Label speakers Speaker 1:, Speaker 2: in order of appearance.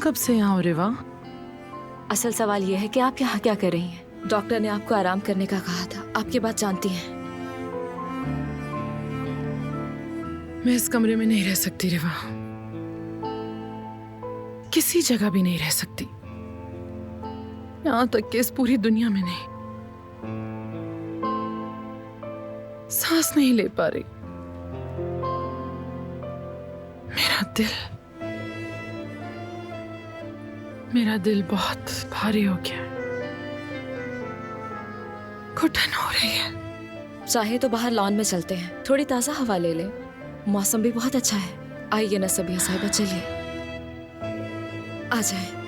Speaker 1: कब से यहाँ हो रिवा?
Speaker 2: असल सवाल यह है कि आप यहाँ क्या कर रही हैं? डॉक्टर ने आपको आराम करने का कहा था। आप ये बात जानती हैं।
Speaker 1: मैं इस कमरे में नहीं रह सकती रिवा, किसी जगह भी नहीं रह सकती, यहाँ तक कि इस पूरी दुनिया में नहीं। सांस नहीं ले पा रही। मेरा दिल बहुत भारी हो गया, घुटन हो रही है।
Speaker 2: चाहे तो बाहर लॉन में चलते हैं, थोड़ी ताज़ा हवा ले लें। मौसम भी बहुत अच्छा है। आइए ना सबिया साहिबा, चलिए आ जाए।